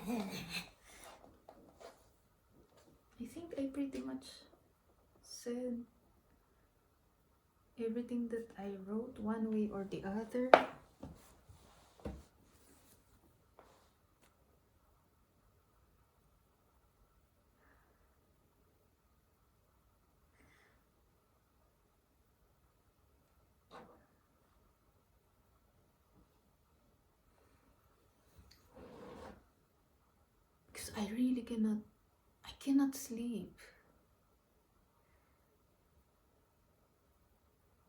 I think I pretty much said everything that I wrote one way or the other. Because I really cannot sleep.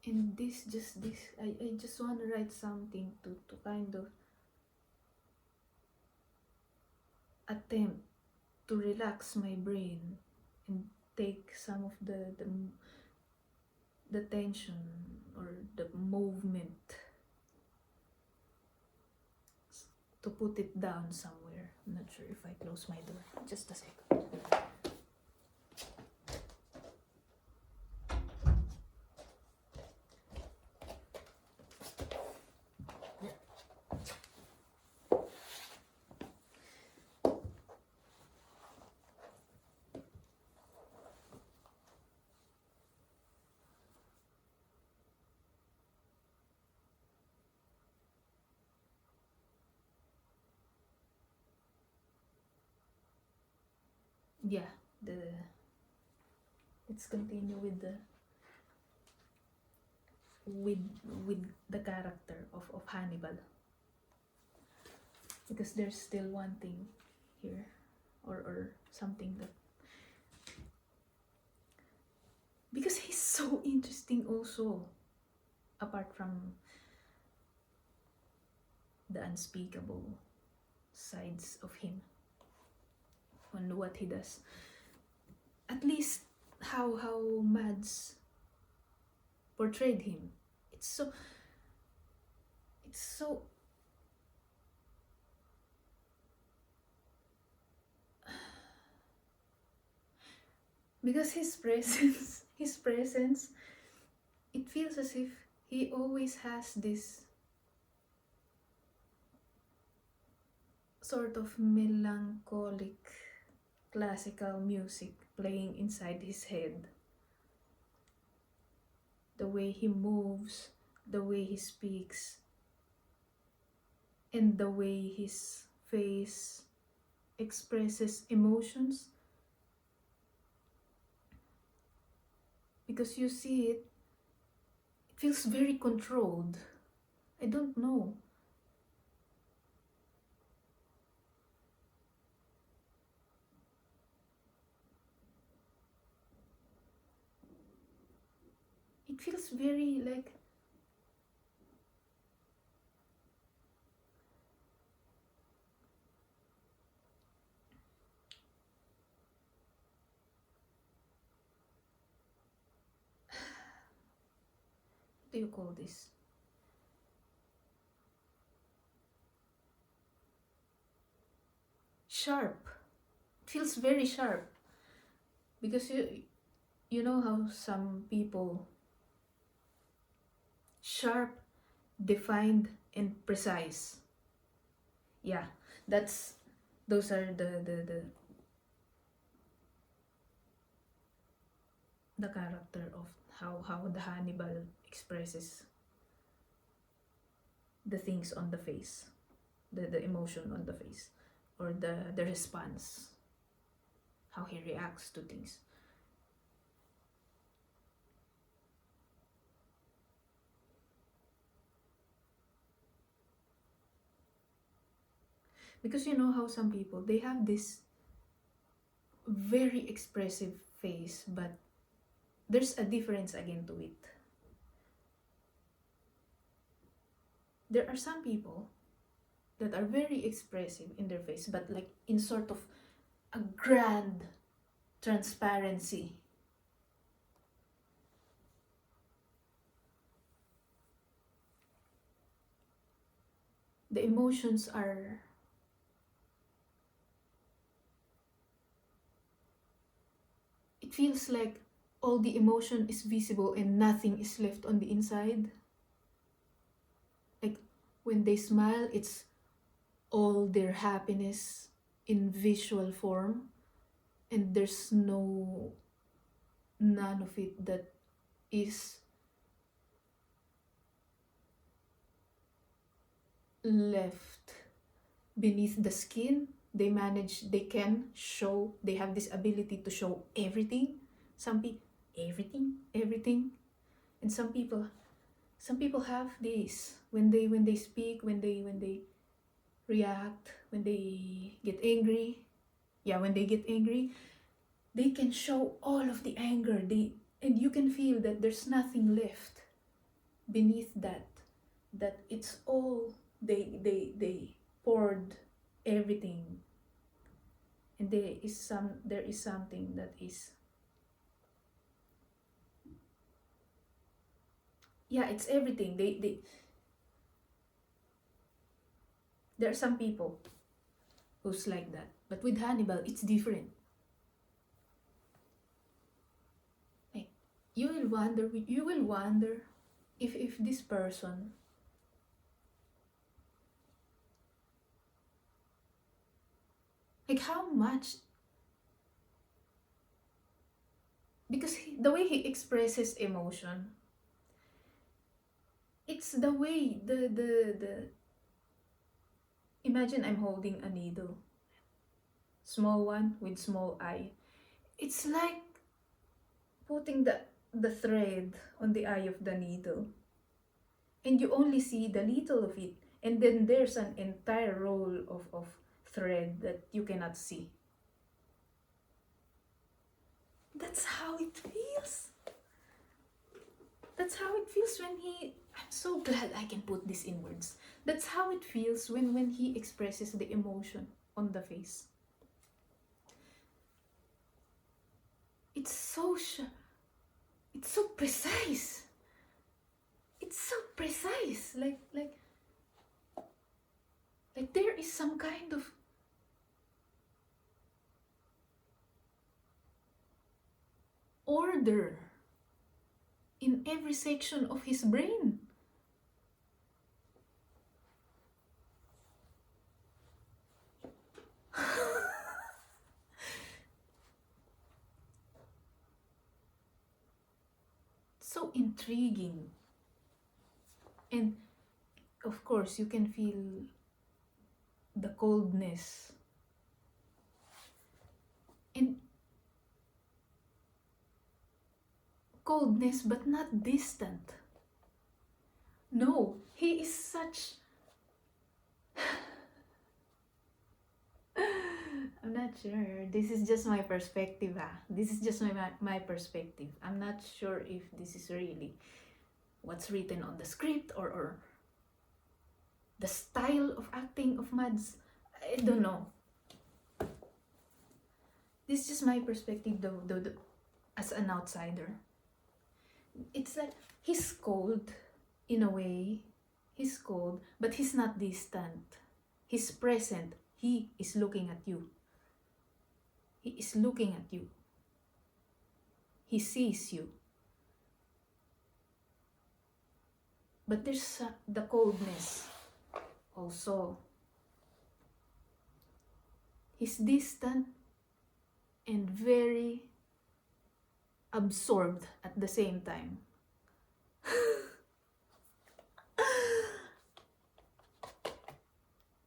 And I just want to write something to kind of attempt to relax my brain and take some of the tension or the movement, to put it down somewhere. I'm not sure if I close my door. Just a second. Yeah, let's continue with the character of Hannibal, because there's still one thing here, or something that, because he's so interesting also, apart from the unspeakable sides of him on what he does. At least how Mads portrayed him. It's so because his presence, it feels as if he always has this sort of melancholic classical music playing inside his head. The way he moves, the way he speaks, and the way his face expresses emotions. Because you see it feels very controlled. I don't know. It feels very like, what do you call this? Sharp. It feels very sharp. Because you know how some people, sharp, defined, and precise. Yeah, those are the character of how the Hannibal expresses the things on the face, the emotion on the face, or the response, how he reacts to things. Because you know how some people, they have this very expressive face, but there's a difference again to it. There are some people that are very expressive in their face, but like in sort of a grand transparency. The emotions are, it feels like all the emotion is visible and nothing is left on the inside. Like when they smile, it's all their happiness in visual form, and there's none of it that is left beneath the skin. They can show, they have this ability to show everything. Some people, everything. And some people have this when they speak, when they react, when they get angry. Yeah, when they get angry, they can show all of the anger. And you can feel that there's nothing left beneath that. That it's all they poured everything. And there is something that is, yeah, it's everything. There are some people who's like that, but with Hannibal it's different. Like, you will wonder if this person, like, how much, because the way he expresses emotion, it's the way the imagine I'm holding a needle, small one with small eye. It's like putting the thread on the eye of the needle, and you only see the little of it, and then there's an entire roll of thread that you cannot see. That's how it feels. That's how it feels when he, I'm so glad I can put this in words. That's how it feels when he expresses the emotion on the face. It's so it's so precise. It's so precise. Like there is some kind of order in every section of his brain. So intriguing. And of course, you can feel the coldness. And coldness, but not distant. No, he is such. I'm not sure. This is just my perspective. This is just my perspective. I'm not sure if this is really what's written on the script or the style of acting of Mads. I don't know. This is just my perspective, though, as an outsider. It's like he's cold in a way. He's cold, but he's not distant. He's present. He is looking at you. He is looking at you. He sees you. But there's the coldness also. He's distant and very absorbed at the same time.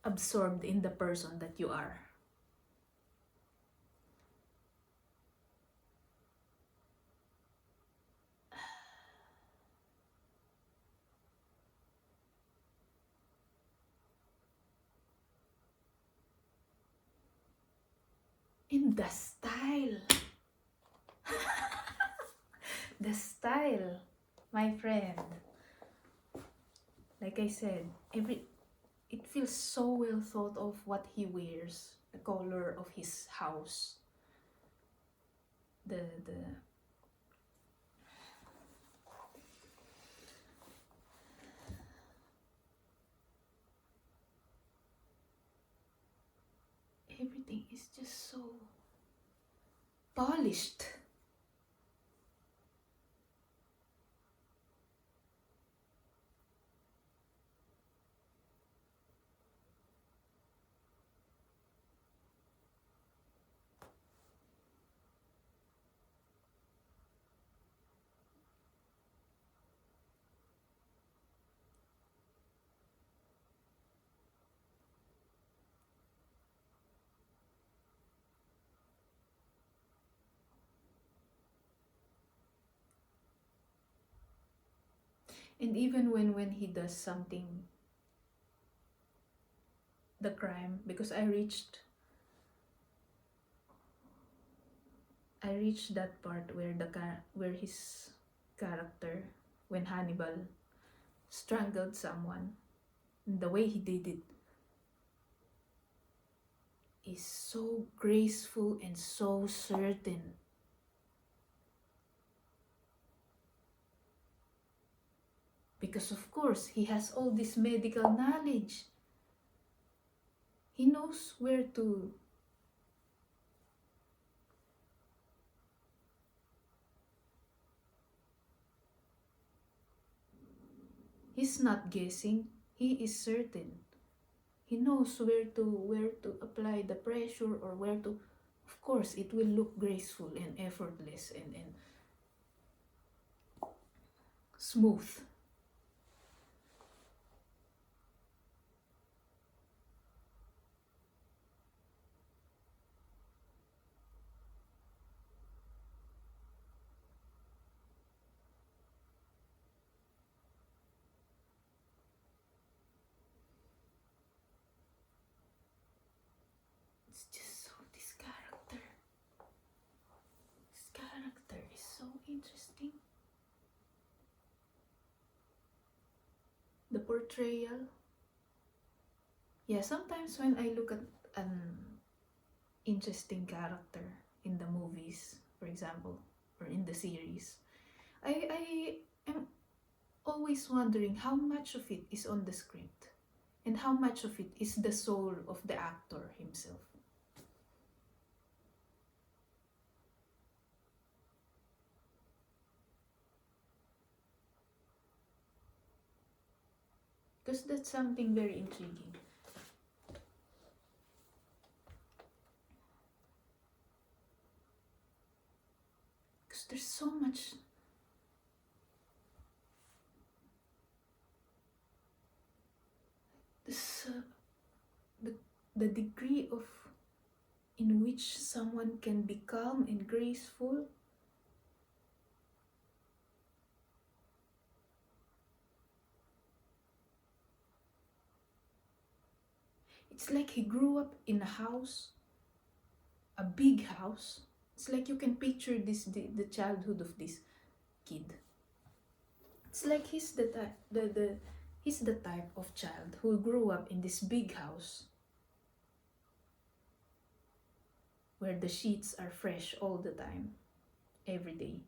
Absorbed in the person that you are. In the style. The style, my friend. Like I said, it feels so well thought of what he wears, the color of his house, the everything is just so polished. And even when he does something, the crime, because I reached that part where where his character, when Hannibal strangled someone, the way he did it is so graceful and so certain. Because of course, he has all this medical knowledge. He knows where to. He's not guessing. He is certain. He knows where to apply the pressure, or where to. Of course, it will look graceful and effortless and smooth. It's just so this character is so interesting. The portrayal. Yeah, sometimes when I look at an interesting character in the movies, for example, or in the series, I am always wondering how much of it is on the script and how much of it is the soul of the actor himself. Because that's something very intriguing. Because there's so much. This, the, the degree of in which someone can be calm and graceful. It's like he grew up in a house, a big house. It's like you can picture the childhood of this kid. It's like he's the type of child who grew up in this big house where the sheets are fresh all the time, every day.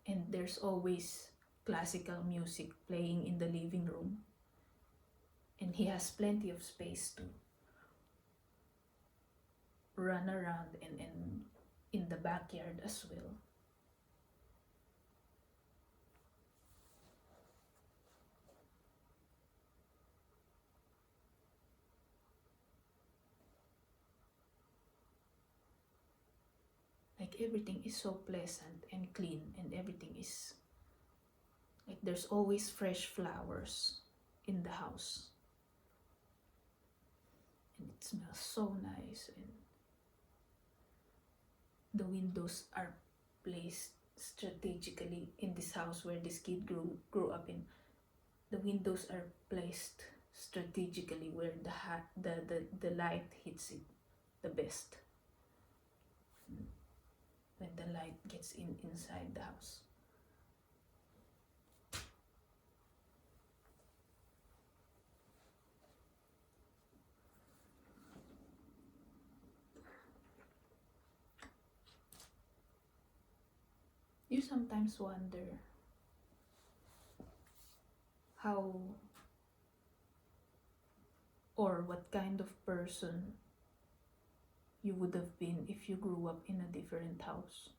And there's always classical music playing in the living room. And he has plenty of space to run around and in the backyard as well. Like everything is so pleasant and clean, and everything is like there's always fresh flowers in the house. And it smells so nice, and the windows are placed strategically in this house where this kid grew up in. The windows are placed strategically where the light hits it the best, when the light gets inside the house. You sometimes wonder how or what kind of person you would have been if you grew up in a different house.